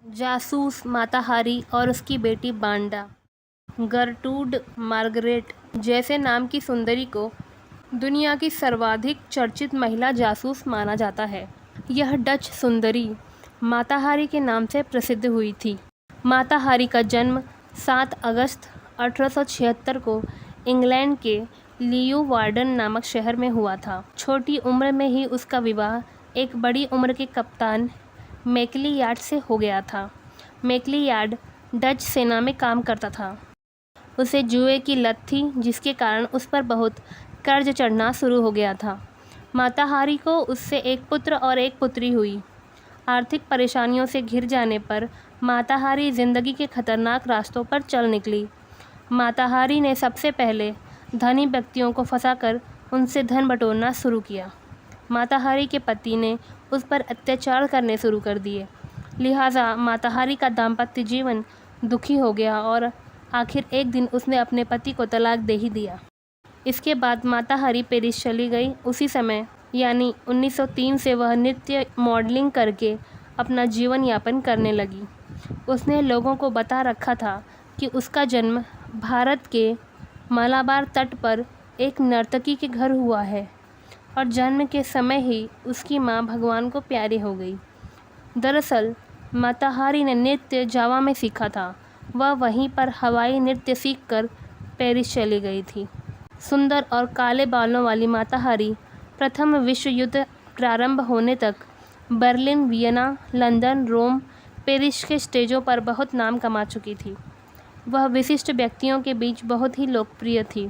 जासूस माता हारी और उसकी बेटी बांडा। गर्टूड मार्गरेट जैसे नाम की सुंदरी को दुनिया की सर्वाधिक चर्चित महिला जासूस माना जाता है। यह डच सुंदरी माता हारी के नाम से प्रसिद्ध हुई थी। माता हारी का जन्म 7 अगस्त 1876 को इंग्लैंड के लीयुवार्डन नामक शहर में हुआ था। छोटी उम्र में ही उसका विवाह एक बड़ी उम्र के कप्तान मैक्लियार्ड से हो गया था। मैक्लियार्ड डच सेना में काम करता था। उसे जुए की लत थी, जिसके कारण उस पर बहुत कर्ज चढ़ना शुरू हो गया था। माता हारी को उससे एक पुत्र और एक पुत्री हुई। आर्थिक परेशानियों से घिर जाने पर माता हारी जिंदगी के खतरनाक रास्तों पर चल निकली। माता हारी ने सबसे पहले धनी व्यक्तियों को फंसाकर उनसे धन बटोरना शुरू किया। माता हारी के पति ने उस पर अत्याचार करने शुरू कर दिए, लिहाजा माता हारी का दाम्पत्य जीवन दुखी हो गया और आखिर एक दिन उसने अपने पति को तलाक दे ही दिया। इसके बाद माता हारी पेरिस चली गई। उसी समय यानी 1903 से वह नृत्य मॉडलिंग करके अपना जीवन यापन करने लगी। उसने लोगों को बता रखा था कि उसका जन्म भारत के मालाबार तट पर एक नर्तकी के घर हुआ है और जन्म के समय ही उसकी मां भगवान को प्यारी हो गई। दरअसल माता हारी ने नृत्य जावा में सीखा था। वह वहीं पर हवाई नृत्य सीखकर पेरिस चली गई थी। सुंदर और काले बालों वाली माता हारी प्रथम विश्व युद्ध प्रारंभ होने तक बर्लिन, वियना, लंदन, रोम, पेरिस के स्टेजों पर बहुत नाम कमा चुकी थी। वह विशिष्ट व्यक्तियों के बीच बहुत ही लोकप्रिय थी।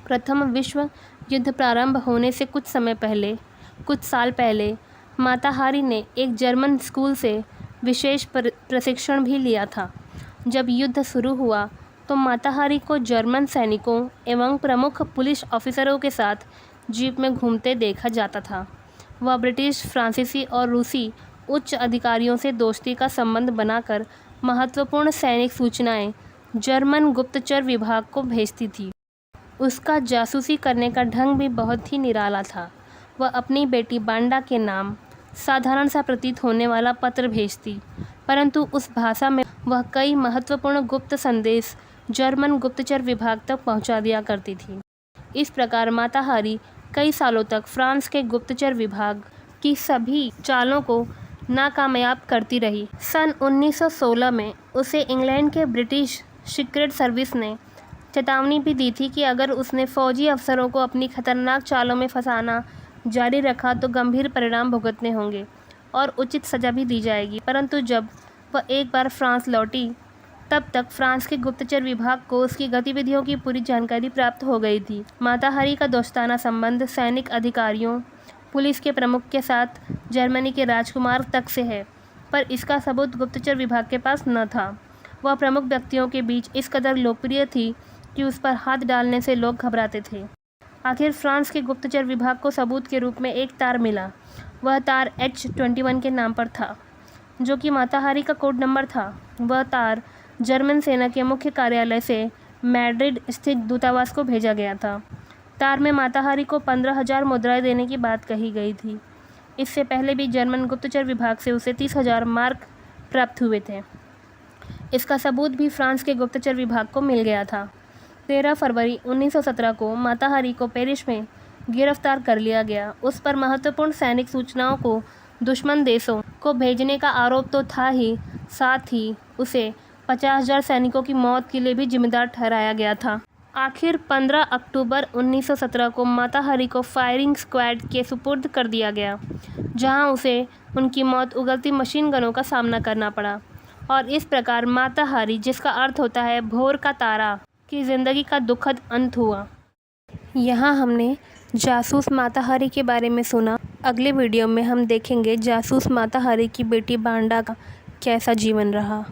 प्रथम विश्व युद्ध प्रारंभ होने से कुछ साल पहले माता हारी ने एक जर्मन स्कूल से विशेष प्रशिक्षण भी लिया था। जब युद्ध शुरू हुआ तो माता हारी को जर्मन सैनिकों एवं प्रमुख पुलिस ऑफिसरों के साथ जीप में घूमते देखा जाता था। वह ब्रिटिश, फ्रांसीसी और रूसी उच्च अधिकारियों से दोस्ती का संबंध बनाकर महत्वपूर्ण सैनिक सूचनाएं जर्मन गुप्तचर विभाग को भेजती थी। उसका जासूसी करने का ढंग भी बहुत ही निराला था। वह अपनी बेटी बांडा के नाम साधारण सा प्रतीत होने वाला पत्र भेजती, परंतु उस भाषा में वह कई महत्वपूर्ण गुप्त संदेश जर्मन गुप्तचर विभाग तक पहुंचा दिया करती थी। इस प्रकार माता हारी कई सालों तक फ्रांस के गुप्तचर विभाग की सभी चालों को नाकामयाब करती रही। सन 1916 में उसे इंग्लैंड के ब्रिटिश सीक्रेट सर्विस ने चेतावनी भी दी थी कि अगर उसने फौजी अफसरों को अपनी खतरनाक चालों में फंसाना जारी रखा तो गंभीर परिणाम भुगतने होंगे और उचित सज़ा भी दी जाएगी। परंतु जब वह एक बार फ्रांस लौटी, तब तक फ्रांस के गुप्तचर विभाग को उसकी गतिविधियों की पूरी जानकारी प्राप्त हो गई थी। माता हारी का दोस्ताना संबंध सैनिक अधिकारियों, पुलिस के प्रमुख के साथ जर्मनी के राजकुमार तक से है, पर इसका सबूत गुप्तचर विभाग के पास न था। वह प्रमुख व्यक्तियों के बीच इस कदर लोकप्रिय थी कि उस पर हाथ डालने से लोग घबराते थे। आखिर फ्रांस के गुप्तचर विभाग को सबूत के रूप में एक तार मिला। वह तार H-21 के नाम पर था, जो कि माता हारी का कोड नंबर था। वह तार जर्मन सेना के मुख्य कार्यालय से मैड्रिड स्थित दूतावास को भेजा गया था। तार में माता हारी को 15,000 मुद्राएं देने की बात कही गई थी। इससे पहले भी जर्मन गुप्तचर विभाग से उसे 30,000 मार्क प्राप्त हुए थे। इसका सबूत भी फ्रांस के गुप्तचर विभाग को मिल गया था। 13 फरवरी 1917 को माता हारी को पेरिस में गिरफ्तार कर लिया गया। उस पर महत्वपूर्ण सैनिक सूचनाओं को दुश्मन देशों को भेजने का आरोप तो था ही, साथ ही उसे 50,000 सैनिकों की मौत के लिए भी जिम्मेदार ठहराया गया था। आखिर 15 अक्टूबर 1917 को माता हारी को फायरिंग स्क्वाड के सुपुर्द कर दिया गया, जहां उसे उनकी मौत उगलती मशीन गनों का सामना करना पड़ा। और इस प्रकार माता हारी, जिसका अर्थ होता है भोर का तारा, की ज़िंदगी का दुखद अंत हुआ। यहाँ हमने जासूस माता हारी के बारे में सुना। अगले वीडियो में हम देखेंगे जासूस माता हारी की बेटी बांडा का कैसा जीवन रहा।